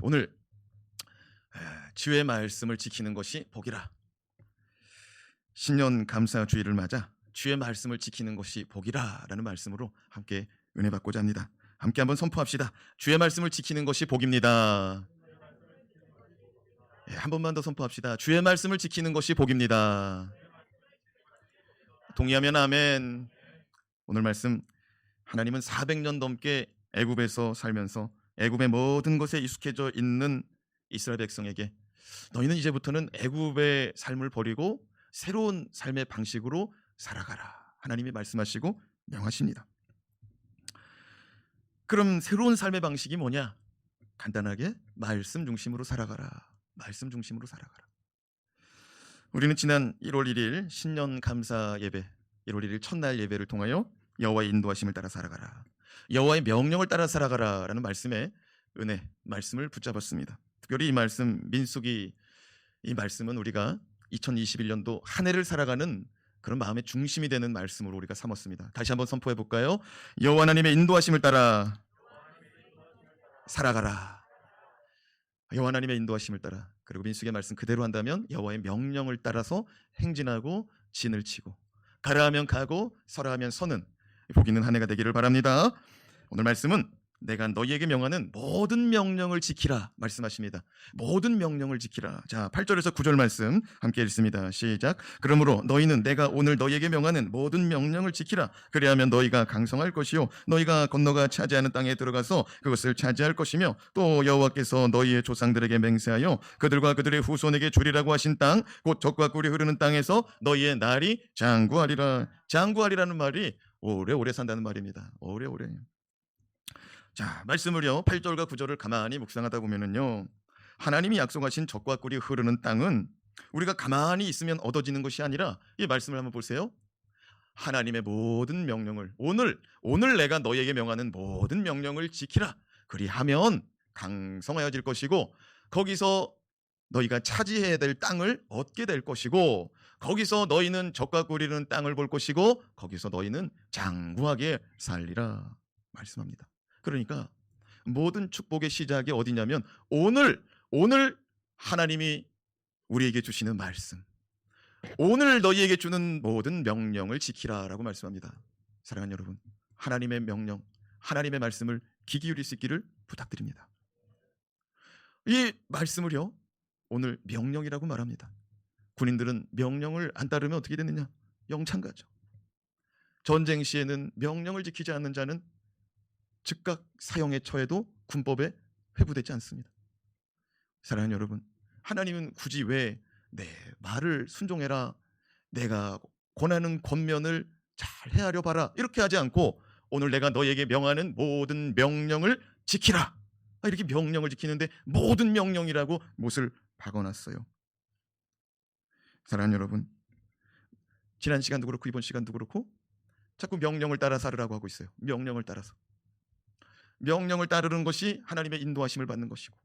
오늘 주의 말씀을 지키는 것이 복이라. 신년 감사 주일을 맞아 주의 말씀을 지키는 것이 복이라라는 말씀으로 함께 은혜 받고자 합니다. 함께 한번 선포합시다. 주의 말씀을 지키는 것이 복입니다. 한 번만 더 선포합시다. 주의 말씀을 지키는 것이 복입니다. 동의하면 아멘. 오늘 말씀, 하나님은 400년 넘게 애굽에서 살면서 애굽의 모든 것에 익숙해져 있는 이스라엘 백성에게 너희는 이제부터는 애굽의 삶을 버리고 새로운 삶의 방식으로 살아가라, 하나님이 말씀하시고 명하십니다. 그럼 새로운 삶의 방식이 뭐냐? 간단하게 말씀 중심으로 살아가라. 말씀 중심으로 살아가라. 우리는 지난 1월 1일 신년 감사 예배, 1월 1일 첫날 예배를 통하여 여호와의 인도하심을 따라 살아가라, 여호와의 명령을 따라 살아가라 라는 말씀의 은혜, 말씀을 붙잡았습니다. 특별히 이 말씀, 민수기, 이 말씀은 우리가 2021년도 한 해를 살아가는 그런 마음의 중심이 되는 말씀으로 우리가 삼았습니다. 다시 한번 선포해 볼까요? 여호와 하나님의 인도하심을 따라 살아가라. 여호와 하나님의 인도하심을 따라. 그리고 민수기의 말씀 그대로 한다면 여호와의 명령을 따라서 행진하고 진을 치고, 가라 하면 가고 서라 하면 서는 복 있는 한 해가 되기를 바랍니다. 오늘 말씀은 내가 너희에게 명하는 모든 명령을 지키라 말씀하십니다. 모든 명령을 지키라. 자, 8절에서 9절 말씀 함께 읽습니다. 시작. 그러므로 너희는 내가 오늘 너희에게 명하는 모든 명령을 지키라. 그리하면 너희가 강성할 것이요 너희가 건너가 차지하는 땅에 들어가서 그것을 차지할 것이며, 또 여호와께서 너희의 조상들에게 맹세하여 그들과 그들의 후손에게 주리라고 하신 땅, 곧 젖과 꿀이 흐르는 땅에서 너희의 날이 장구하리라. 장구하리라는 말이 오래오래 산다는 말입니다. 오래오래. 자, 말씀을요 8절과 9절을 가만히 묵상하다 보면은요, 하나님이 약속하신 젖과 꿀이 흐르는 땅은 우리가 가만히 있으면 얻어지는 것이 아니라, 이 말씀을 한번 보세요. 하나님의 모든 명령을, 오늘 내가 너희에게 명하는 모든 명령을 지키라. 그리하면 강성하여질 것이고, 거기서 너희가 차지해야 될 땅을 얻게 될 것이고, 거기서 너희는 젖과 꿀이 흐르는 땅을 볼 것이고, 거기서 너희는 장구하게 살리라 말씀합니다. 그러니까 모든 축복의 시작이 어디냐면 오늘 하나님이 우리에게 주시는 말씀, 오늘 너희에게 주는 모든 명령을 지키라라고 말씀합니다. 사랑하는 여러분, 하나님의 명령, 하나님의 말씀을 귀 기울일 수 있기를 부탁드립니다. 이 말씀을요 오늘 명령이라고 말합니다. 군인들은 명령을 안 따르면 어떻게 되느냐? 영창 가죠. 전쟁 시에는 명령을 지키지 않는 자는 즉각 사형에 처해도 군법에 회부되지 않습니다. 사랑하는 여러분, 하나님은 굳이 왜 내 말을 순종해라, 내가 권하는 권면을 잘 헤아려 봐라, 이렇게 하지 않고 오늘 내가 너에게 명하는 모든 명령을 지키라, 이렇게 명령을 지키는데 모든 명령이라고 못을 박아놨어요. 사랑하는 여러분, 지난 시간도 그렇고 이번 시간도 그렇고 자꾸 명령을 따라 살으라고 하고 있어요. 명령을 따라서. 명령을 따르는 것이 하나님의 인도하심을 받는 것이고,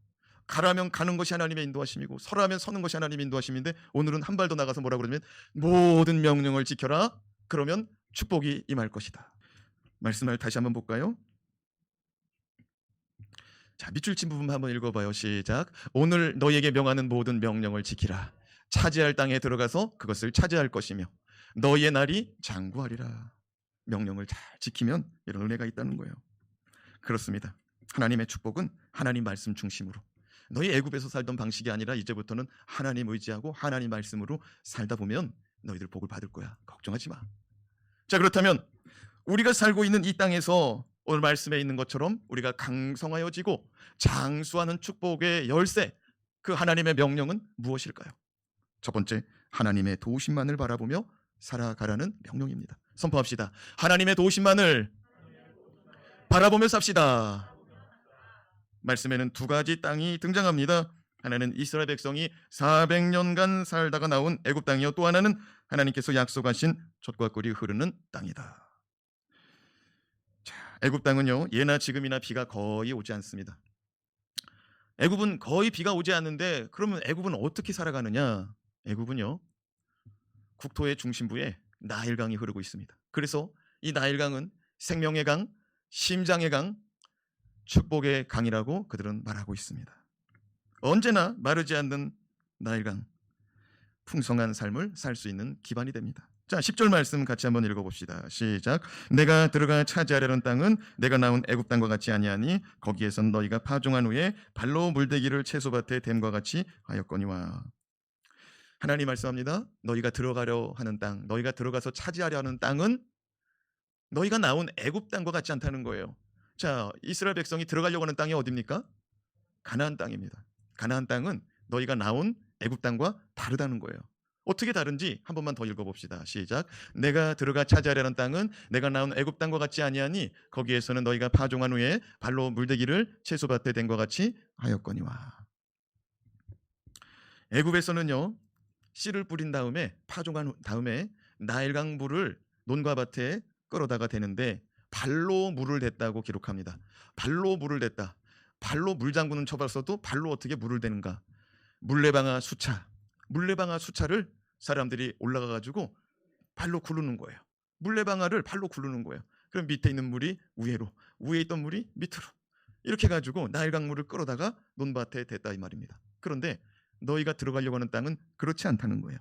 가라면 가는 것이 하나님의 인도하심이고, 서라면 서는 것이 하나님의 인도하심인데, 오늘은 한 발 더 나가서 뭐라고 그러면 모든 명령을 지켜라. 그러면 축복이 임할 것이다. 말씀을 다시 한번 볼까요? 자, 밑줄 친 부분 한번 읽어봐요. 시작. 오늘 너희에게 명하는 모든 명령을 지키라. 차지할 땅에 들어가서 그것을 차지할 것이며 너희의 날이 장구하리라. 명령을 잘 지키면 이런 은혜가 있다는 거예요. 그렇습니다. 하나님의 축복은 하나님 말씀 중심으로, 너희 애굽에서 살던 방식이 아니라 이제부터는 하나님 의지하고 하나님 말씀으로 살다 보면 너희들 복을 받을 거야. 걱정하지 마. 자, 그렇다면 우리가 살고 있는 이 땅에서 오늘 말씀에 있는 것처럼 우리가 강성하여지고 장수하는 축복의 열쇠, 그 하나님의 명령은 무엇일까요? 첫 번째, 하나님의 도우심만을 바라보며 살아가라는 명령입니다. 선포합시다. 하나님의 도우심만을 바라보며 삽시다. 말씀에는 두 가지 땅이 등장합니다. 하나는 이스라엘 백성이 400년간 살다가 나온 애굽 땅이요, 또 하나는 하나님께서 약속하신 젖과 꿀이 흐르는 땅이다. 자, 애굽 땅은요 예나 지금이나 비가 거의 오지 않습니다. 애굽은 거의 비가 오지 않는데, 그러면 애굽은 어떻게 살아가느냐? 애굽은요 국토의 중심부에 나일강이 흐르고 있습니다. 그래서 이 나일강은 생명의 강, 심장의 강, 축복의 강이라고 그들은 말하고 있습니다. 언제나 마르지 않는 나일강, 풍성한 삶을 살 수 있는 기반이 됩니다. 자, 10절 말씀 같이 한번 읽어봅시다. 시작. 내가 들어가 차지하려는 땅은 내가 나온 애굽 땅과 같지 아니하니 거기에선 너희가 파종한 후에 발로 물대기를 채소밭에 댐과 같이 하였거니와. 하나님 말씀합니다. 너희가 들어가려 하는 땅, 너희가 들어가서 차지하려 하는 땅은 너희가 나온 애굽 땅과 같지 않다는 거예요. 자, 이스라엘 백성이 들어가려고 하는 땅이 어디입니까? 가나안 땅입니다. 가나안 땅은 너희가 나온 애굽 땅과 다르다는 거예요. 어떻게 다른지 한 번만 더 읽어봅시다. 시작. 내가 들어가 차지하려는 땅은 내가 나온 애굽 땅과 같지 아니하니 거기에서는 너희가 파종한 후에 발로 물대기를 채소밭에 댄과 같이 하였거니와. 애굽에서는요, 씨를 뿌린 다음에 파종한 다음에 나일강 물을 논과 밭에 끌어다가 대는데 발로 물을 댔다고 기록합니다. 발로 물을 댔다. 발로 물장구는 쳐봤어도 발로 어떻게 물을 대는가? 물레방아 수차를 사람들이 올라가 가지고 발로 굴르는 거예요. 물레방아를 발로 굴르는 거예요. 그럼 밑에 있는 물이 위에 있던 물이 밑으로 이렇게 가지고 나일강 물을 끌어다가 논밭에 댔다 이 말입니다. 그런데 너희가 들어가려고 하는 땅은 그렇지 않다는 거예요.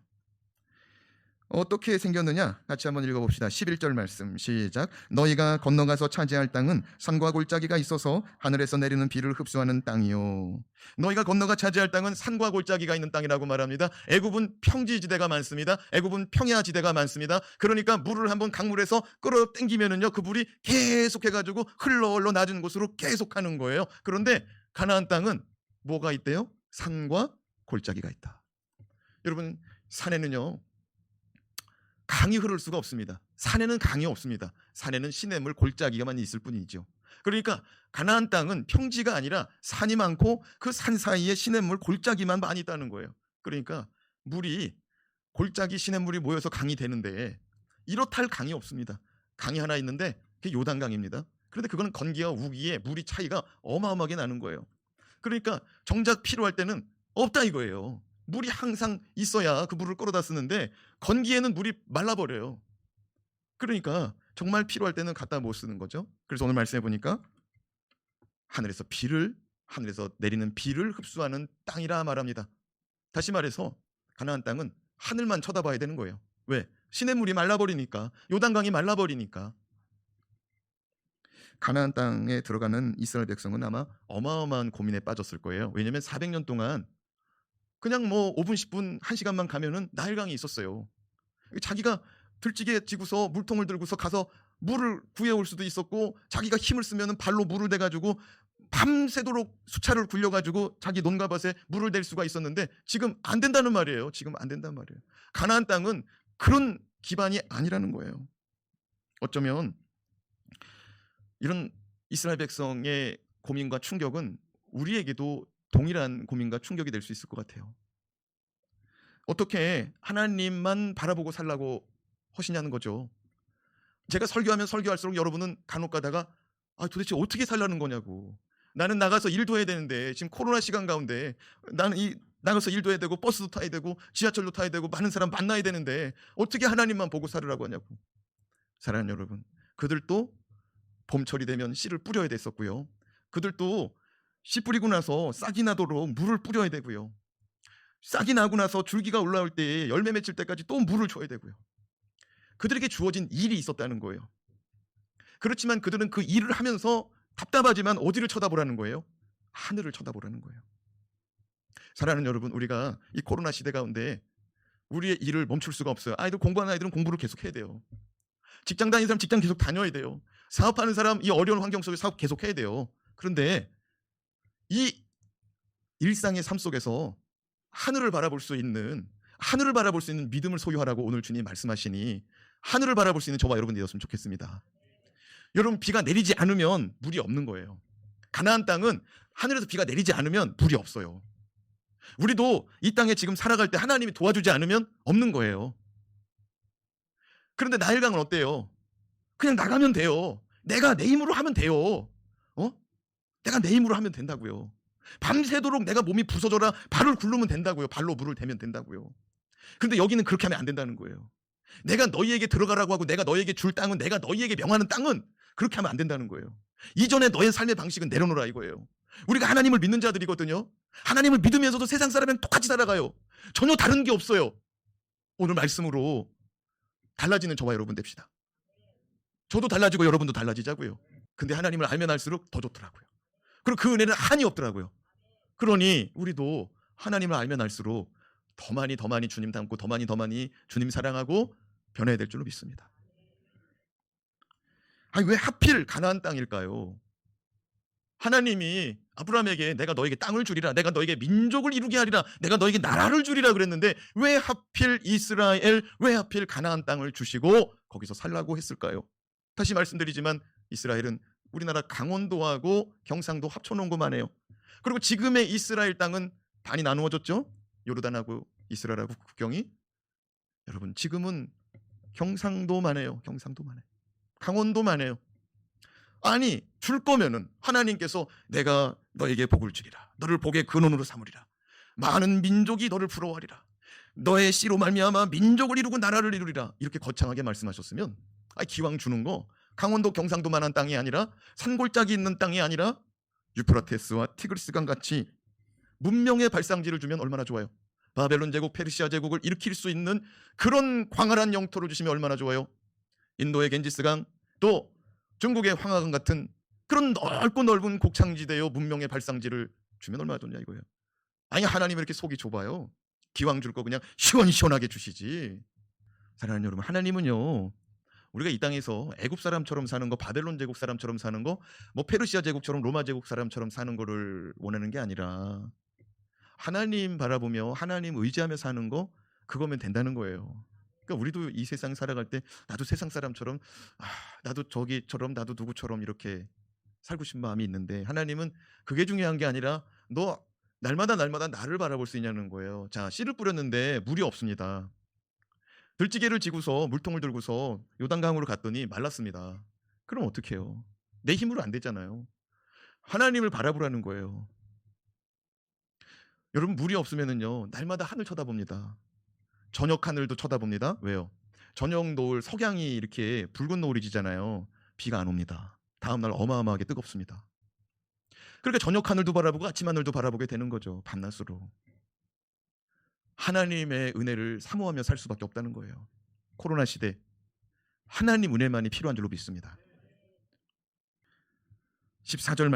어떻게 생겼느냐? 같이 한번 읽어봅시다. 11절 말씀 시작. 너희가 건너가서 차지할 땅은 산과 골짜기가 있어서 하늘에서 내리는 비를 흡수하는 땅이요. 너희가 건너가 차지할 땅은 산과 골짜기가 있는 땅이라고 말합니다. 애굽은 평지지대가 많습니다. 애굽은 평야지대가 많습니다. 그러니까 물을 한번 강물에서 끌어당기면은요, 그 물이 계속해가지고 흘러 낮은 곳으로 계속하는 거예요. 그런데 가나안 땅은 뭐가 있대요? 산과 골짜기가 있다. 여러분, 산에는요 강이 흐를 수가 없습니다. 산에는 강이 없습니다. 산에는 시냇물 골짜기가만 있을 뿐이죠. 그러니까 가나안 땅은 평지가 아니라 산이 많고 그 산 사이에 시냇물 골짜기만 많이 있다는 거예요. 그러니까 물이 골짜기 시냇물이 모여서 강이 되는데 이렇다 할 강이 없습니다. 강이 하나 있는데 그게 요단강입니다. 그런데 그거는 건기와 우기의 물이 차이가 어마어마하게 나는 거예요. 그러니까 정작 필요할 때는 없다 이거예요. 물이 항상 있어야 그 물을 끌어다 쓰는데 건기에는 물이 말라버려요. 그러니까 정말 필요할 때는 갖다 못 쓰는 거죠. 그래서 오늘 말씀해 보니까 하늘에서 내리는 비를 흡수하는 땅이라 말합니다. 다시 말해서 가나안 땅은 하늘만 쳐다봐야 되는 거예요. 왜? 시냇물이 말라버리니까, 요단강이 말라버리니까. 가나안 땅에 들어가는 이스라엘 백성은 아마 어마어마한 고민에 빠졌을 거예요. 왜냐하면 400년 동안 그냥 뭐 5분, 10분, 1시간만 가면은 나일강이 있었어요. 자기가 들찌개 지고서 물통을 들고서 가서 물을 구해올 수도 있었고, 자기가 힘을 쓰면은 발로 물을 대가지고 밤새도록 수차를 굴려가지고 자기 논과 밭에 물을 댈 수가 있었는데 지금 안 된다는 말이에요. 지금 안 된단 말이에요. 가나안 땅은 그런 기반이 아니라는 거예요. 어쩌면 이런 이스라엘 백성의 고민과 충격은 우리에게도 동일한 고민과 충격이 될 수 있을 것 같아요. 어떻게 하나님만 바라보고 살라고 하시냐는 거죠. 제가 설교하면 설교할수록 여러분은 간혹 가다가 도대체 어떻게 살라는 거냐고. 나는 나가서 일도 해야 되는데 지금 코로나 시간 가운데 나는 나가서 일도 해야 되고 버스도 타야 되고 지하철도 타야 되고 많은 사람 만나야 되는데 어떻게 하나님만 보고 살으라고 하냐고. 사랑하는 여러분, 그들도 봄철이 되면 씨를 뿌려야 됐었고요. 그들도 씨 뿌리고 나서 싹이 나도록 물을 뿌려야 되고요. 싹이 나고 나서 줄기가 올라올 때 열매 맺힐 때까지 또 물을 줘야 되고요. 그들에게 주어진 일이 있었다는 거예요. 그렇지만 그들은 그 일을 하면서 답답하지만 어디를 쳐다보라는 거예요? 하늘을 쳐다보라는 거예요. 사랑하는 여러분, 우리가 이 코로나 시대 가운데 우리의 일을 멈출 수가 없어요. 아이들 공부하는 아이들은 공부를 계속 해야 돼요. 직장 다니는 사람 직장 계속 다녀야 돼요. 사업하는 사람 이 어려운 환경 속에 사업 계속 해야 돼요. 그런데 이 일상의 삶 속에서 하늘을 바라볼 수 있는 믿음을 소유하라고 오늘 주님 말씀하시니 하늘을 바라볼 수 있는 저와 여러분 되었으면 좋겠습니다. 여러분, 비가 내리지 않으면 물이 없는 거예요. 가나안 땅은 하늘에서 비가 내리지 않으면 물이 없어요. 우리도 이 땅에 지금 살아갈 때 하나님이 도와주지 않으면 없는 거예요. 그런데 나일강은 어때요? 그냥 나가면 돼요. 내가 내 힘으로 하면 돼요. 내가 내 힘으로 하면 된다고요. 밤새도록 내가 몸이 부서져라 발을 굴르면 된다고요. 발로 물을 대면 된다고요. 그런데 여기는 그렇게 하면 안 된다는 거예요. 내가 너희에게 들어가라고 하고 내가 너희에게 줄 땅은, 내가 너희에게 명하는 땅은 그렇게 하면 안 된다는 거예요. 이전에 너의 삶의 방식은 내려놓으라 이거예요. 우리가 하나님을 믿는 자들이거든요. 하나님을 믿으면서도 세상 사람이랑 똑같이 살아가요. 전혀 다른 게 없어요. 오늘 말씀으로 달라지는 저와 여러분 됩시다. 저도 달라지고 여러분도 달라지자고요. 근데 하나님을 알면 알수록 더 좋더라고요. 그리고 그 은혜는 한이 없더라고요. 그러니 우리도 하나님을 알면 알수록 더 많이 주님 닮고 더 많이 주님 사랑하고 변해야 될 줄로 믿습니다. 아니 왜 하필 가나안 땅일까요? 하나님이 아브라함에게 내가 너에게 땅을 주리라, 내가 너에게 민족을 이루게 하리라, 내가 너에게 나라를 주리라 그랬는데 왜 하필 이스라엘, 왜 하필 가나안 땅을 주시고 거기서 살라고 했을까요? 다시 말씀드리지만 이스라엘은 우리나라 강원도하고 경상도 합쳐놓은 것만 해요. 그리고 지금의 이스라엘 땅은 반이 나누어졌죠. 요르단하고 이스라엘하고 국경이. 여러분 지금은 경상도만 해요. 경상도만 해요. 강원도만 해요. 아니 줄 거면은 하나님께서 내가 너에게 복을 주리라, 너를 복의 근원으로 삼으리라, 많은 민족이 너를 부러워하리라, 너의 씨로 말미암아 민족을 이루고 나라를 이루리라, 이렇게 거창하게 말씀하셨으면 기왕 주는 거 강원도 경상도만한 땅이 아니라 산골짜기 있는 땅이 아니라 유프라테스와 티그리스강 같이 문명의 발상지를 주면 얼마나 좋아요. 바벨론 제국, 페르시아 제국을 일으킬 수 있는 그런 광활한 영토를 주시면 얼마나 좋아요. 인도의 겐지스강, 또 중국의 황하강 같은 그런 넓고 넓은 곡창지대요 문명의 발상지를 주면 얼마나 좋냐 이거예요. 아니 하나님은 이렇게 속이 좁아요. 기왕 줄 거 그냥 시원시원하게 주시지. 사랑하는 여러분, 하나님은요 우리가 이 땅에서 애굽 사람처럼 사는 거, 바벨론 제국 사람처럼 사는 거, 뭐 페르시아 제국처럼 로마 제국 사람처럼 사는 거를 원하는 게 아니라 하나님 바라보며 하나님 의지하며 사는 거, 그거면 된다는 거예요. 그러니까 우리도 이 세상 살아갈 때 나도 세상 사람처럼 나도 저기처럼 나도 누구처럼 이렇게 살고 싶은 마음이 있는데 하나님은 그게 중요한 게 아니라 너 날마다 나를 바라볼 수 있냐는 거예요. 자, 씨를 뿌렸는데 물이 없습니다. 들찌개를 지고서 물통을 들고서 요단강으로 갔더니 말랐습니다. 그럼 어떡해요? 내 힘으로 안 되잖아요. 하나님을 바라보라는 거예요. 여러분 물이 없으면은요 날마다 하늘 쳐다봅니다. 저녁 하늘도 쳐다봅니다. 왜요? 저녁 노을, 석양이 이렇게 붉은 노을이 지잖아요. 비가 안 옵니다. 다음날 어마어마하게 뜨겁습니다. 그러니까 저녁 하늘도 바라보고 아침 하늘도 바라보게 되는 거죠. 밤낮으로. 하나님의 은혜를 사모하며 살 수밖에 없다는 거예요. 코로나 시대 하나님 은혜만이 필요한 줄로 믿습니다. 14절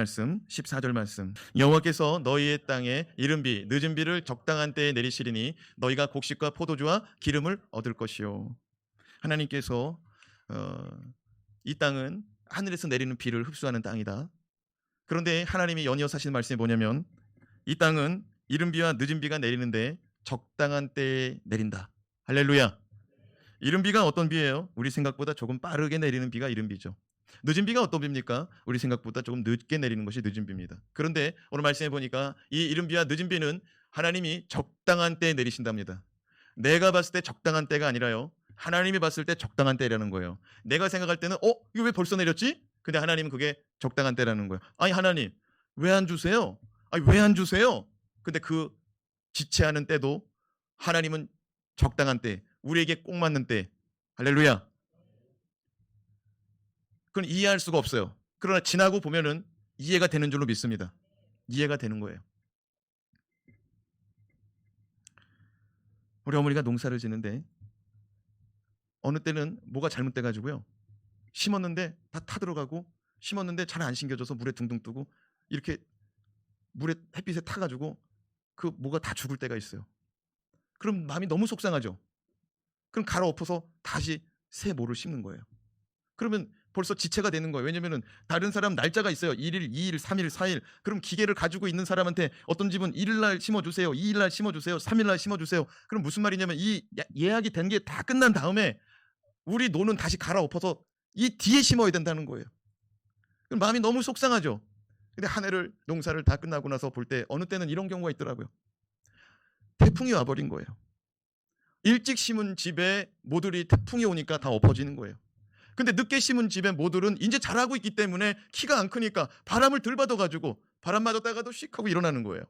말씀. 여호와께서 너희의 땅에 이른 비, 늦은 비를 적당한 때에 내리시리니 너희가 곡식과 포도주와 기름을 얻을 것이요. 하나님께서 이 땅은 하늘에서 내리는 비를 흡수하는 땅이다. 그런데 하나님이 연이어서 하시는 말씀이 뭐냐면 이 땅은 이른 비와 늦은 비가 내리는데 적당한 때에 내린다. 할렐루야. 이른 비가 어떤 비예요? 우리 생각보다 조금 빠르게 내리는 비가 이른 비죠. 늦은 비가 어떤 비입니까? 우리 생각보다 조금 늦게 내리는 것이 늦은 비입니다. 그런데 오늘 말씀해 보니까 이 이른 비와 늦은 비는 하나님이 적당한 때에 내리신답니다. 내가 봤을 때 적당한 때가 아니라요, 하나님이 봤을 때 적당한 때라는 거예요. 내가 생각할 때는 이거 왜 벌써 내렸지? 근데 하나님은 그게 적당한 때라는 거예요. 아니 하나님 왜 안 주세요? 아니 왜 안 주세요? 근데 그 지체하는 때도 하나님은 적당한 때, 우리에게 꼭 맞는 때. 할렐루야. 그건 이해할 수가 없어요. 그러나 지나고 보면은 이해가 되는 줄로 믿습니다. 이해가 되는 거예요. 우리 어머니가 농사를 지는데 어느 때는 뭐가 잘못돼 가지고요, 심었는데 다 타들어가고, 심었는데 잘 안 심겨져서 물에 둥둥 뜨고, 이렇게 물에 햇빛에 타가지고 그 뭐가 다 죽을 때가 있어요. 그럼 마음이 너무 속상하죠. 그럼 갈아엎어서 다시 새 모를 심는 거예요. 그러면 벌써 지체가 되는 거예요. 왜냐면은 다른 사람 날짜가 있어요. 1일, 2일, 3일, 4일. 그럼 기계를 가지고 있는 사람한테 어떤 집은 1일 날 심어주세요, 2일 날 심어주세요, 3일 날 심어주세요. 그럼 무슨 말이냐면 이 예약이 된 게 다 끝난 다음에 우리 노는 다시 갈아엎어서 이 뒤에 심어야 된다는 거예요. 그럼 마음이 너무 속상하죠. 근데 한 해를 농사를 다 끝나고 나서 볼 때 어느 때는 이런 경우가 있더라고요. 태풍이 와버린 거예요. 일찍 심은 집에 모들이 태풍이 오니까 다 엎어지는 거예요. 근데 늦게 심은 집에 모들은 이제 자라고 있기 때문에 키가 안 크니까 바람을 덜 받아가지고 바람 맞았다가도 씩 하고 일어나는 거예요.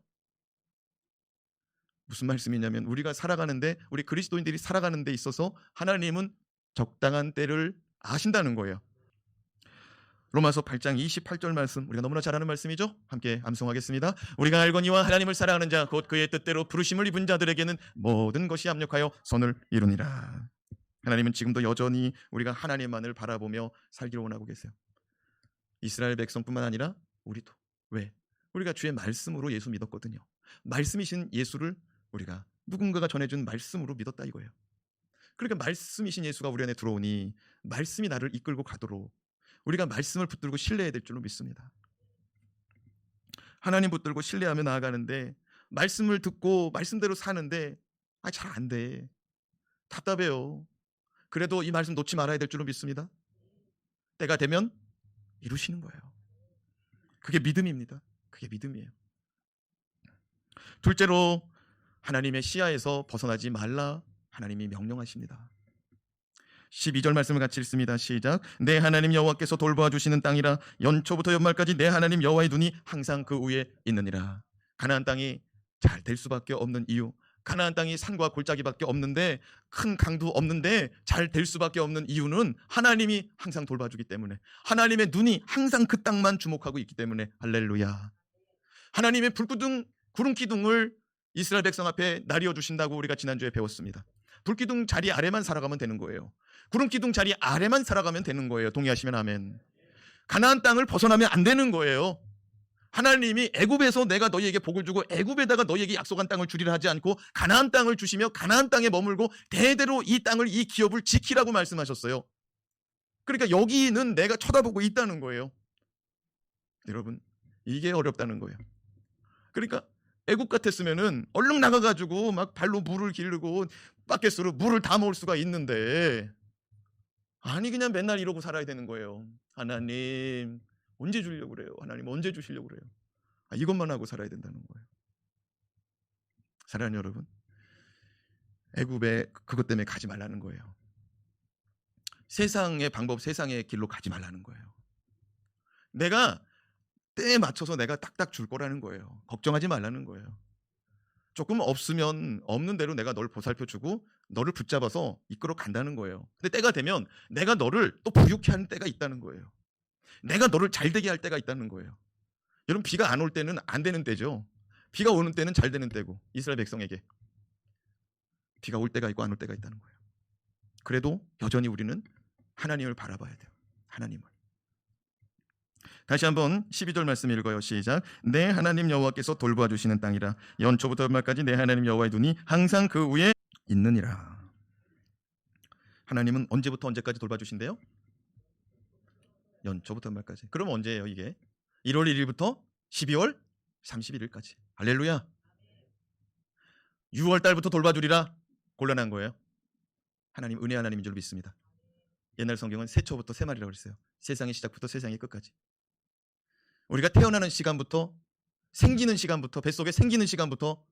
무슨 말씀이냐면 우리가 살아가는데, 우리 그리스도인들이 살아가는 데 있어서 하나님은 적당한 때를 아신다는 거예요. 로마서 8장 28절 말씀, 우리가 너무나 잘 아는 말씀이죠. 함께 암송하겠습니다. 우리가 알거니와 하나님을 사랑하는 자 곧 그의 뜻대로 부르심을 입은 자들에게는 모든 것이 합력하여 선을 이루니라. 하나님은 지금도 여전히 우리가 하나님만을 바라보며 살기를 원하고 계세요. 이스라엘 백성뿐만 아니라 우리도. 왜? 우리가 주의 말씀으로 예수 믿었거든요. 말씀이신 예수를 우리가 누군가가 전해준 말씀으로 믿었다 이거예요. 그러니까 말씀이신 예수가 우리 안에 들어오니 말씀이 나를 이끌고 가도록 우리가 말씀을 붙들고 신뢰해야 될 줄로 믿습니다. 하나님 붙들고 신뢰하며 나아가는데 말씀을 듣고 말씀대로 사는데 잘 안 돼. 답답해요. 그래도 이 말씀 놓지 말아야 될 줄로 믿습니다. 때가 되면 이루시는 거예요. 그게 믿음입니다. 그게 믿음이에요. 둘째로 하나님의 시야에서 벗어나지 말라 하나님이 명령하십니다. 12절 말씀을 같이 읽습니다. 시작. 내 하나님 여호와께서 돌보아 주시는 땅이라 연초부터 연말까지 내 하나님 여호와의 눈이 항상 그 위에 있느니라. 가나안 땅이 잘 될 수밖에 없는 이유, 가나안 땅이 산과 골짜기밖에 없는데 큰 강도 없는데 잘 될 수밖에 없는 이유는 하나님이 항상 돌봐주기 때문에, 하나님의 눈이 항상 그 땅만 주목하고 있기 때문에. 할렐루야. 하나님의 불기둥 구름 기둥을 이스라엘 백성 앞에 나뉘어 주신다고 우리가 지난주에 배웠습니다. 불기둥 자리 아래만 살아가면 되는 거예요. 구름 기둥 자리 아래만 살아가면 되는 거예요. 동의하시면 아멘. 가나안 땅을 벗어나면 안 되는 거예요. 하나님이 애굽에서 내가 너희에게 복을 주고 애굽에다가 너희에게 약속한 땅을 주리라 하지 않고 가나안 땅을 주시며 가나안 땅에 머물고 대대로 이 땅을, 이 기업을 지키라고 말씀하셨어요. 그러니까 여기는 내가 쳐다보고 있다는 거예요. 여러분, 이게 어렵다는 거예요. 그러니까 애국 같았으면은 얼른 나가가지고 막 발로 물을 기르고 바켓으로 물을 다 먹을 수가 있는데, 아니 그냥 맨날 이러고 살아야 되는 거예요. 하나님 언제 주려고 그래요? 하나님 언제 주시려고 그래요? 이것만 하고 살아야 된다는 거예요. 사랑하는 여러분, 애굽에 그것 때문에 가지 말라는 거예요. 세상의 방법, 세상의 길로 가지 말라는 거예요. 내가 때에 맞춰서 내가 딱딱 줄 거라는 거예요. 걱정하지 말라는 거예요. 조금 없으면 없는 대로 내가 널 보살펴주고 너를 붙잡아서 이끌어 간다는 거예요. 근데 때가 되면 내가 너를 또 부유케 하는 때가 있다는 거예요. 내가 너를 잘되게 할 때가 있다는 거예요. 여러분, 비가 안 올 때는 안 되는 때죠. 비가 오는 때는 잘 되는 때고, 이스라엘 백성에게 비가 올 때가 있고 안 올 때가 있다는 거예요. 그래도 여전히 우리는 하나님을 바라봐야 돼요. 하나님을. 다시 한번 12절 말씀 읽어요. 시작. 내 하나님 여호와께서 돌보아 주시는 땅이라 연초부터 연말까지 내 하나님 여호와의 눈이 항상 그 위에 있느니라. 하나님은 언제부터 언제까지 돌봐주신대요? 연초부터 연말까지. 그럼 언제예요 이게? 1월 1일부터 12월 31일까지. 할렐루야. 6월 달부터 돌봐주리라. 곤란한 거예요. 하나님 은혜 하나님인 줄 믿습니다. 옛날 성경은 새초부터 새말이라고 그랬어요. 세상의 시작부터 세상의 끝까지. 우리가 태어나는 시간부터, 생기는 시간부터, 뱃속에 생기는 시간부터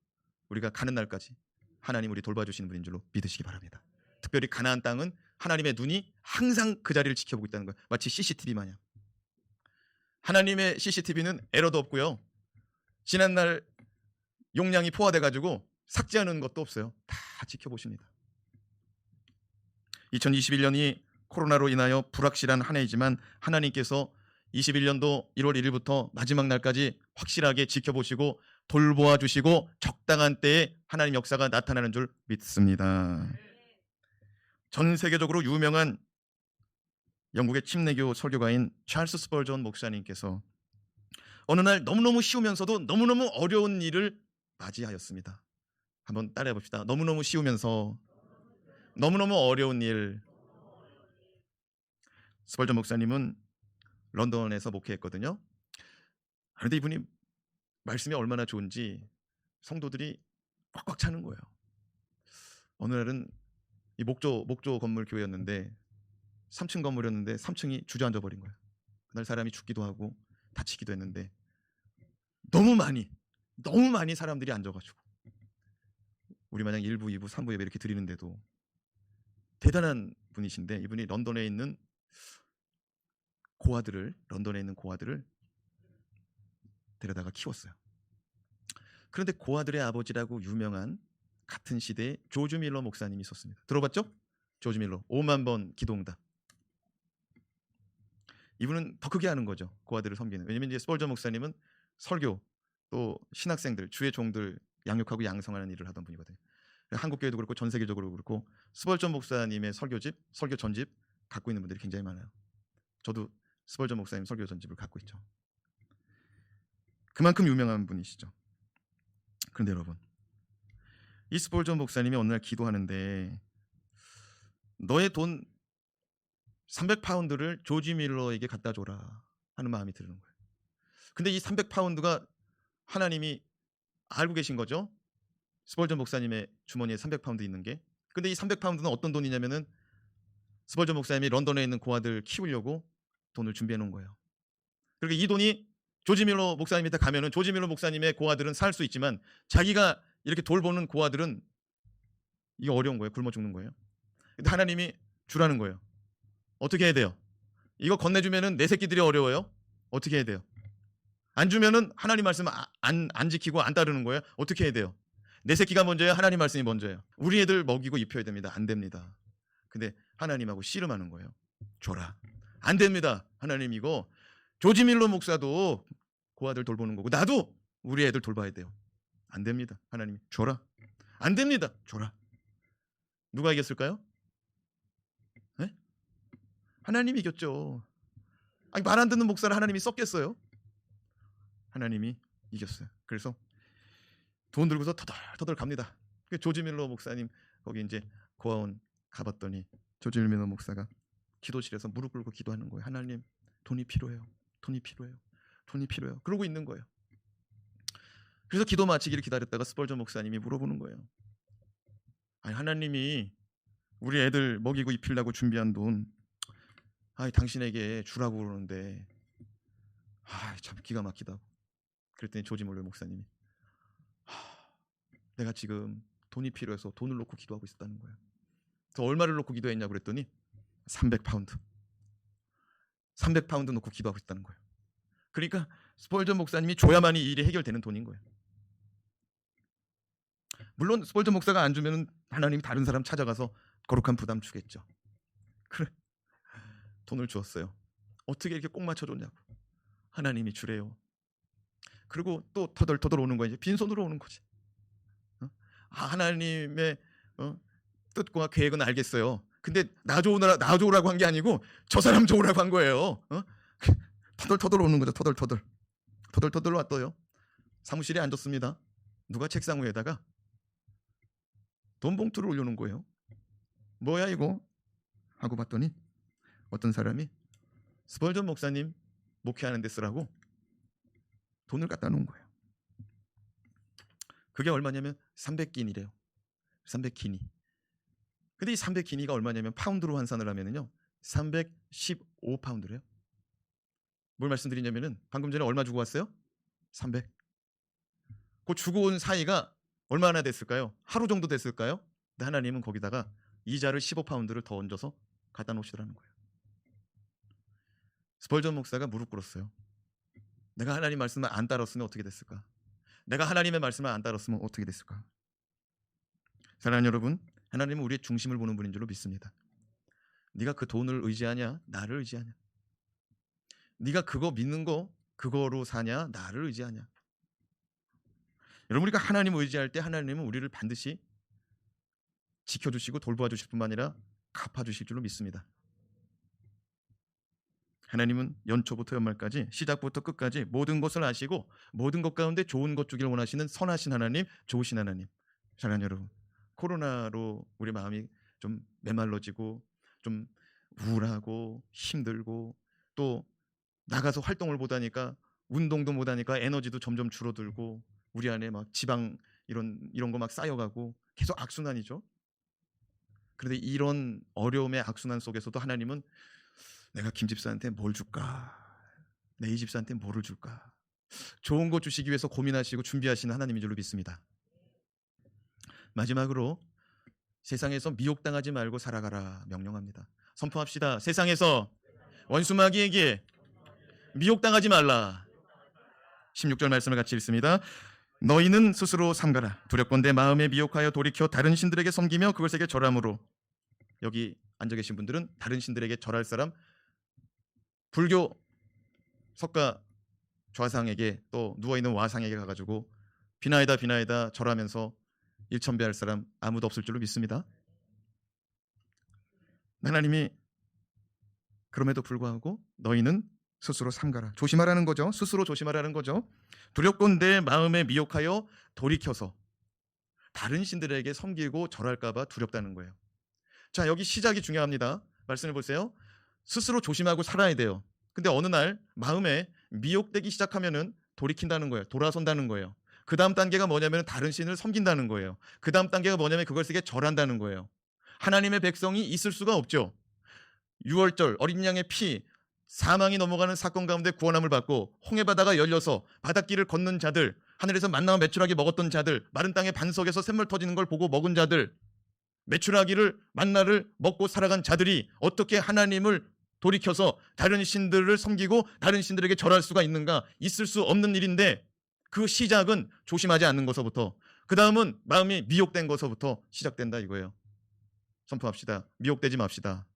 우리가 가는 날까지 하나님 우리 돌봐주시는 분인 줄로 믿으시기 바랍니다. 특별히 가나안 땅은 하나님의 눈이 항상 그 자리를 지켜보고 있다는 거예요. 마치 CCTV 마냥. 하나님의 CCTV는 에러도 없고요, 지난날 용량이 포화돼가지고 삭제하는 것도 없어요. 다 지켜보십니다. 2021년이 코로나로 인하여 불확실한 한 해이지만 하나님께서 21년도 1월 1일부터 마지막 날까지 확실하게 지켜보시고 돌보아 주시고 적당한 때에 하나님 역사가 나타나는 줄 믿습니다. 전 세계적으로 유명한 영국의 침례교 설교가인 찰스 스펄전 목사님께서 어느 날 너무너무 쉬우면서도 너무너무 어려운 일을 맞이하였습니다. 한번 따라해 봅시다. 너무너무 쉬우면서 너무너무 어려운 일. 스펄전 목사님은 런던에서 목회했거든요. 그런데 이분이 말씀이 얼마나 좋은지 성도들이 꽉꽉 차는 거예요. 어느 날은 이 목조 건물 교회였는데 3층 건물이었는데 3층이 주저앉아 버린 거예요. 그날 사람이 죽기도 하고 다치기도 했는데 너무 많이 사람들이 앉아가지고 우리 마냥 1부, 2부, 3부 예배 이렇게 드리는데도 대단한 분이신데 이분이 런던에 있는 고아들을 데려다가 키웠어요. 그런데 고아들의 아버지라고 유명한 같은 시대에 조지 밀러 목사님이 있었습니다. 들어봤죠? 조지 밀러 5만 번 기도응답. 이분은 더 크게 하는 거죠. 고아들을 섬기는. 왜냐면 이제 스펄전 목사님은 설교 또 신학생들 주의 종들 양육하고 양성하는 일을 하던 분이거든요. 한국 교회도 그렇고 전 세계적으로 그렇고 스펄전 목사님의 설교집, 설교 전집 갖고 있는 분들이 굉장히 많아요. 저도 스펄전 목사님 설교 전집을 갖고 있죠. 그만큼 유명한 분이시죠. 그런데 여러분, 이 스펄전 목사님이 어느 날 기도하는데 너의 돈 300파운드를 조지 밀러에게 갖다 줘라 하는 마음이 드는 거예요. 근데 이 300파운드가 하나님이 알고 계신 거죠. 스펄전 목사님의 주머니에 300파운드 있는 게. 근데 이 300파운드는 어떤 돈이냐면은 스펄전 목사님이 런던에 있는 고아들 키우려고 돈을 준비해 놓은 거예요. 그리고 이 돈이 조지 밀러 목사님 밑에 가면은 조지 밀러 목사님의 고아들은 살 수 있지만 자기가 이렇게 돌보는 고아들은 이게 어려운 거예요. 굶어 죽는 거예요. 근데 하나님이 주라는 거예요. 어떻게 해야 돼요? 이거 건네주면은 내 새끼들이 어려워요. 어떻게 해야 돼요? 안 주면은 하나님 말씀 안 지키고 안 따르는 거예요. 어떻게 해야 돼요? 내 새끼가 먼저예요? 하나님 말씀이 먼저예요? 우리 애들 먹이고 입혀야 됩니다. 안 됩니다. 근데 하나님하고 씨름하는 거예요. 줘라. 안 됩니다. 하나님 이거 조지 밀러 목사도 고아들 돌보는 거고 나도 우리 애들 돌봐야 돼요. 안 됩니다. 하나님이 줘라. 안 됩니다. 줘라. 누가 이겼을까요? 네? 하나님이 이겼죠. 아니, 말 안 듣는 목사를 하나님이 썩겠어요? 하나님이 이겼어요. 그래서 돈 들고서 터덜터덜 갑니다. 조지 밀러 목사님 거기 이제 고아원 가봤더니 조지 밀러 목사가 기도실에서 무릎 꿇고 기도하는 거예요. 하나님 돈이 필요해요. 돈이 필요해요. 돈이 필요해요. 그러고 있는 거예요. 그래서 기도 마치기를 기다렸다가 스펄전 목사님이 물어보는 거예요. 아니 하나님이 우리 애들 먹이고 입히려고 준비한 돈 당신에게 주라고 그러는데 참 기가 막히다고. 그랬더니 조지 밀러 목사님이 내가 지금 돈이 필요해서 돈을 놓고 기도하고 있었다는 거예요. 그래서 얼마를 놓고 기도했냐고 그랬더니 300파운드 300파운드 놓고 기도하고 있다는 거예요. 그러니까 스펄전 목사님이 줘야만이 이 일이 해결되는 돈인 거예요. 물론 스펄전 목사가 안 주면 하나님이 다른 사람 찾아가서 거룩한 부담 주겠죠. 그래 돈을 주었어요. 어떻게 이렇게 꼭 맞춰줬냐고. 하나님이 주래요. 그리고 또 터덜터덜 오는 거예요. 빈손으로 오는 거지. 하나님의 뜻과 계획은 알겠어요. 근데 나 좋으라고 한 게 아니고 저 사람 좋으라고 한 거예요. 터덜터덜 오는 거죠. 터덜터덜 왔어요. 사무실에 앉았습니다. 누가 책상 위에다가 돈 봉투를 올려놓은 거예요. 뭐야 이거? 하고 봤더니 어떤 사람이 스펄전 목사님 목회하는 데 쓰라고 돈을 갖다 놓은 거예요. 그게 얼마냐면 300기니래요. 300기니. 근데 이 300기니가 얼마냐면 파운드로 환산을 하면은요 315파운드래요. 뭘 말씀드리냐면은 방금 전에 얼마 주고 왔어요? 300. 그 주고 온 사이가 얼마나 됐을까요? 하루 정도 됐을까요? 근데 하나님은 거기다가 이자를 15파운드를 더 얹어서 갖다 놓으시더라는 거예요. 스펄전 목사가 무릎 꿇었어요. 내가 하나님 말씀을 안 따랐으면 어떻게 됐을까? 내가 하나님의 말씀을 안 따랐으면 어떻게 됐을까? 사랑하는 여러분, 하나님은 우리의 중심을 보는 분인 줄로 믿습니다. 네가 그 돈을 의지하냐? 나를 의지하냐? 네가 그거 믿는 거 그거로 사냐? 나를 의지하냐? 여러분, 우리가 하나님을 의지할 때 하나님은 우리를 반드시 지켜주시고 돌보아 주실 뿐만 아니라 갚아주실 줄로 믿습니다. 하나님은 연초부터 연말까지 시작부터 끝까지 모든 것을 아시고 모든 것 가운데 좋은 것 주길 원하시는 선하신 하나님, 좋으신 하나님. 사랑하는 여러분, 코로나로 우리 마음이 좀 메말라지고 좀 우울하고 힘들고 또 나가서 활동을 못하니까 운동도 못하니까 에너지도 점점 줄어들고 우리 안에 막 지방 이런 거 막 쌓여가고 계속 악순환이죠. 그런데 이런 어려움의 악순환 속에서도 하나님은 내가 김 집사한테 뭘 줄까? 내 이 집사한테 뭐를 줄까? 좋은 거 주시기 위해서 고민하시고 준비하시는 하나님인 줄로 믿습니다. 마지막으로 세상에서 미혹당하지 말고 살아가라 명령합니다. 선포합시다. 세상에서 원수마귀에게 미혹당하지 말라. 16절 말씀을 같이 읽습니다. 너희는 스스로 삼가라. 두렵건대 마음에 미혹하여 돌이켜 다른 신들에게 섬기며 그것에게 절함으로. 여기 앉아 계신 분들은 다른 신들에게 절할 사람 불교 석가 좌상에게 또 누워있는 와상에게 가가지고 비나이다 비나이다 절하면서 일천배할 사람 아무도 없을 줄로 믿습니다. 하나님이 그럼에도 불구하고 너희는 스스로 삼가라. 조심하라는 거죠. 스스로 조심하라는 거죠. 두렵건대 마음에 미혹하여 돌이켜서 다른 신들에게 섬기고 절할까 봐 두렵다는 거예요. 자, 여기 시작이 중요합니다. 말씀해 보세요. 스스로 조심하고 살아야 돼요. 근데 어느 날 마음에 미혹되기 시작하면은 돌이킨다는 거예요. 돌아선다는 거예요. 그 다음 단계가 뭐냐면 다른 신을 섬긴다는 거예요. 그 다음 단계가 뭐냐면 그것에게 절한다는 거예요. 하나님의 백성이 있을 수가 없죠. 6월절 어린 양의 피, 사망이 넘어가는 사건 가운데 구원함을 받고 홍해바다가 열려서 바닷길을 걷는 자들, 하늘에서 만나와 메추라기 먹었던 자들, 마른 땅의 반석에서 샘물 터지는 걸 보고 먹은 자들, 메추라기를 만나를 먹고 살아간 자들이 어떻게 하나님을 돌이켜서 다른 신들을 섬기고 다른 신들에게 절할 수가 있는가? 있을 수 없는 일인데 그 시작은 조심하지 않는 것서부터, 그 다음은 마음이 미혹된 것서부터 시작된다 이거예요. 선포합시다. 미혹되지 맙시다.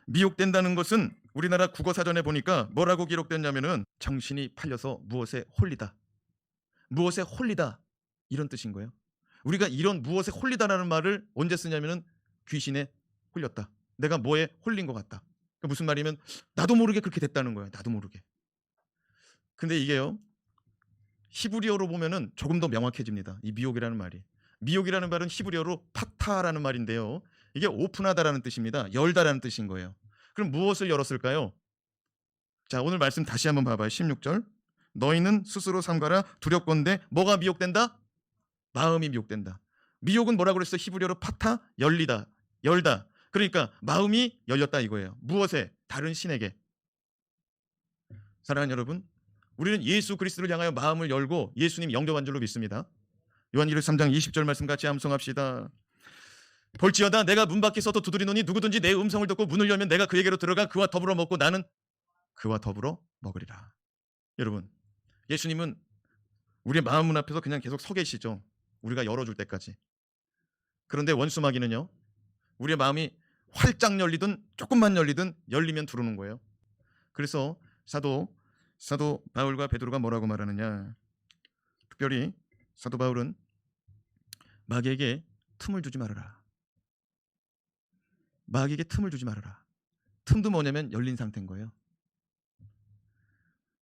미혹된다는 것은 우리나라 국어사전에 보니까 뭐라고 기록됐냐면은 정신이 팔려서 무엇에 홀리다, 무엇에 홀리다 이런 뜻인 거예요. 우리가 이런 무엇에 홀리다라는 말을 언제 쓰냐면은 귀신에 홀렸다, 내가 뭐에 홀린 것 같다. 그러니까 무슨 말이면 나도 모르게 그렇게 됐다는 거예요. 나도 모르게. 근데 이게요, 히브리어로 보면은 조금 더 명확해집니다. 이 미혹이라는 말이. 미혹이라는 말은 히브리어로 파타라는 말인데요, 이게 오픈하다라는 뜻입니다. 열다라는 뜻인 거예요. 그럼 무엇을 열었을까요? 자, 오늘 말씀 다시 한번 봐봐요. 16절. 너희는 스스로 삼가라. 두렵건대 뭐가 미혹된다? 마음이 미혹된다. 미혹은 뭐라고 그랬어요? 히브리어로 파타, 열리다, 열다. 그러니까 마음이 열렸다 이거예요. 무엇에? 다른 신에게. 사랑하는 여러분, 우리는 예수 그리스도를 향하여 마음을 열고 예수님 영접한 줄로 믿습니다. 요한일서 3장 20절 말씀 같이 암송합시다. 볼지어다 내가 문 밖에 서서 두드리노니 누구든지 내 음성을 듣고 문을 열면 내가 그에게로 들어가 그와 더불어 먹고 나는 그와 더불어 먹으리라. 여러분, 예수님은 우리의 마음 문 앞에서 그냥 계속 서 계시죠. 우리가 열어줄 때까지. 그런데 원수 마귀는요, 우리의 마음이 활짝 열리든 조금만 열리든 열리면 들어오는 거예요. 그래서 사도 바울과 베드로가 뭐라고 말하느냐. 특별히 사도 바울은 마귀에게 틈을 주지 말아라. 마귀에게 틈을 주지 말아라. 틈도 뭐냐면 열린 상태인 거예요.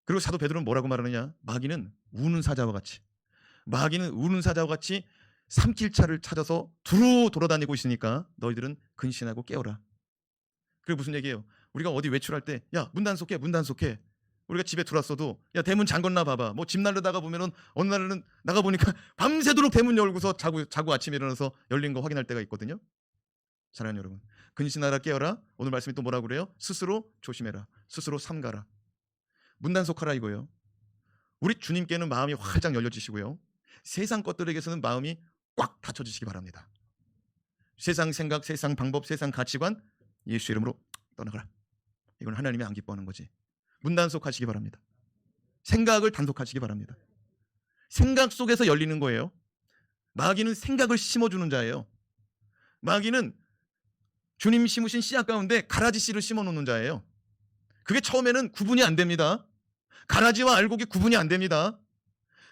그리고 사도 베드로는 뭐라고 말하느냐. 마귀는 우는 사자와 같이 삼킬 차를 찾아서 두루 돌아다니고 있으니까 너희들은 근신하고 깨어라. 그리고 무슨 얘기예요? 우리가 어디 외출할 때 야, 문 단속해. 우리가 집에 들어왔어도 야, 대문 잠궜나 봐봐. 뭐 집 나르다가 보면은 어느 날은 나가 보니까 밤새도록 대문 열고서 자고 아침에 일어나서 열린 거 확인할 때가 있거든요. 사랑하는 여러분, 근신하라, 깨어라. 오늘 말씀이 또 뭐라고 그래요? 스스로 조심해라. 스스로 삼가라. 문 단속하라 이거예요. 우리 주님께는 마음이 활짝 열려지시고요, 세상 것들에게서는 마음이 꽉 닫혀지시기 바랍니다. 세상 생각, 세상 방법, 세상 가치관 예수 이름으로 떠나가라. 이건 하나님이 안 기뻐하는 거지. 문 단속하시기 바랍니다. 생각을 단속하시기 바랍니다. 생각 속에서 열리는 거예요. 마귀는 생각을 심어주는 자예요. 마귀는 주님 심으신 씨앗 가운데 가라지 씨를 심어놓는 자예요. 그게 처음에는 구분이 안 됩니다. 가라지와 알곡이 구분이 안 됩니다.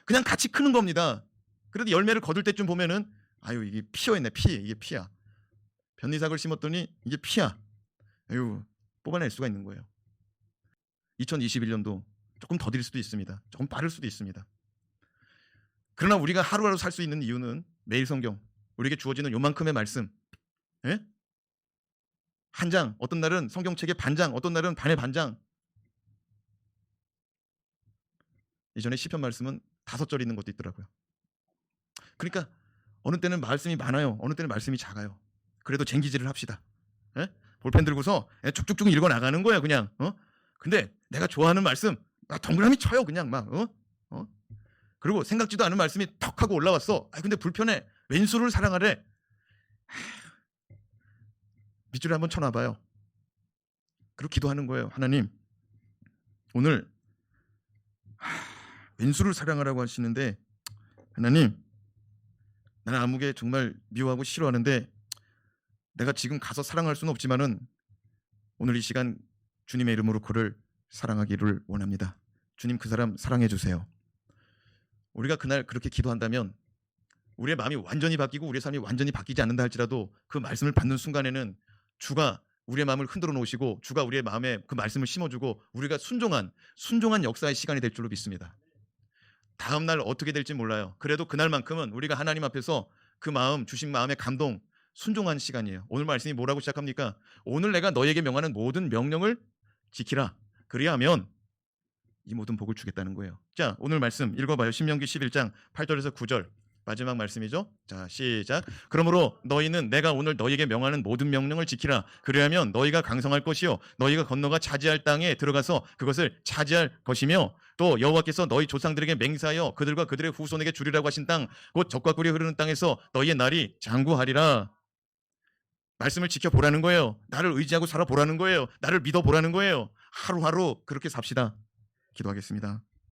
그냥 같이 크는 겁니다. 그래도 열매를 거둘 때쯤 보면은 아유, 이게 피어있네. 이게 피야. 변리삭을 심었더니 이게 피야. 아유, 뽑아낼 수가 있는 거예요. 2021년도 조금 더딜 수도 있습니다. 조금 빠를 수도 있습니다. 그러나 우리가 하루하루 살 수 있는 이유는 매일 성경, 우리에게 주어지는 요만큼의 말씀, 예? 한 장, 어떤 날은 성경책의 반장, 어떤 날은 반의 반장. 이전에 시편 말씀은 5절 있는 것도 있더라고요. 그러니까 어느 때는 말씀이 많아요, 어느 때는 말씀이 작아요. 그래도 쟁기질을 합시다. 예? 볼펜 들고서 쭉쭉쭉 읽어 나가는 거예요, 그냥. 근데 내가 좋아하는 말씀 나 동그라미 쳐요, 그냥 막. 그리고 생각지도 않은 말씀이 턱 하고 올라왔어. 근데 불편해. 왼수를 사랑하래. 밑줄을 한번 쳐놔봐요. 그리고 기도하는 거예요. 하나님, 오늘 왼수를 사랑하라고 하시는데 하나님, 나는 아무개 정말 미워하고 싫어하는데 내가 지금 가서 사랑할 수는 없지만은 오늘 이 시간 주님의 이름으로 그를 사랑하기를 원합니다. 주님 그 사람 사랑해 주세요. 우리가 그날 그렇게 기도한다면 우리의 마음이 완전히 바뀌고 우리의 삶이 완전히 바뀌지 않는다 할지라도 그 말씀을 받는 순간에는 주가 우리의 마음을 흔들어 놓으시고 주가 우리의 마음에 그 말씀을 심어주고 우리가 순종한 역사의 시간이 될 줄로 믿습니다. 다음 날 어떻게 될지 몰라요. 그래도 그날만큼은 우리가 하나님 앞에서 그 마음 주신 마음의 감동 순종한 시간이에요. 오늘 말씀이 뭐라고 시작합니까? 오늘 내가 너에게 명하는 모든 명령을 지키라. 그리하면 이 모든 복을 주겠다는 거예요. 자, 오늘 말씀 읽어봐요. 신명기 11장 8절에서 9절 마지막 말씀이죠. 자, 시작. 그러므로 너희는 내가 오늘 너희에게 명하는 모든 명령을 지키라. 그리하면 너희가 강성할 것이요 너희가 건너가 차지할 땅에 들어가서 그것을 차지할 것이며 또 여호와께서 너희 조상들에게 맹세하여 그들과 그들의 후손에게 주리라고 하신 땅 곧 젖과 꿀이 흐르는 땅에서 너희의 날이 장구하리라. 말씀을 지켜보라는 거예요. 나를 의지하고 살아보라는 거예요. 나를 믿어보라는 거예요. 하루하루 그렇게 삽시다. 기도하겠습니다.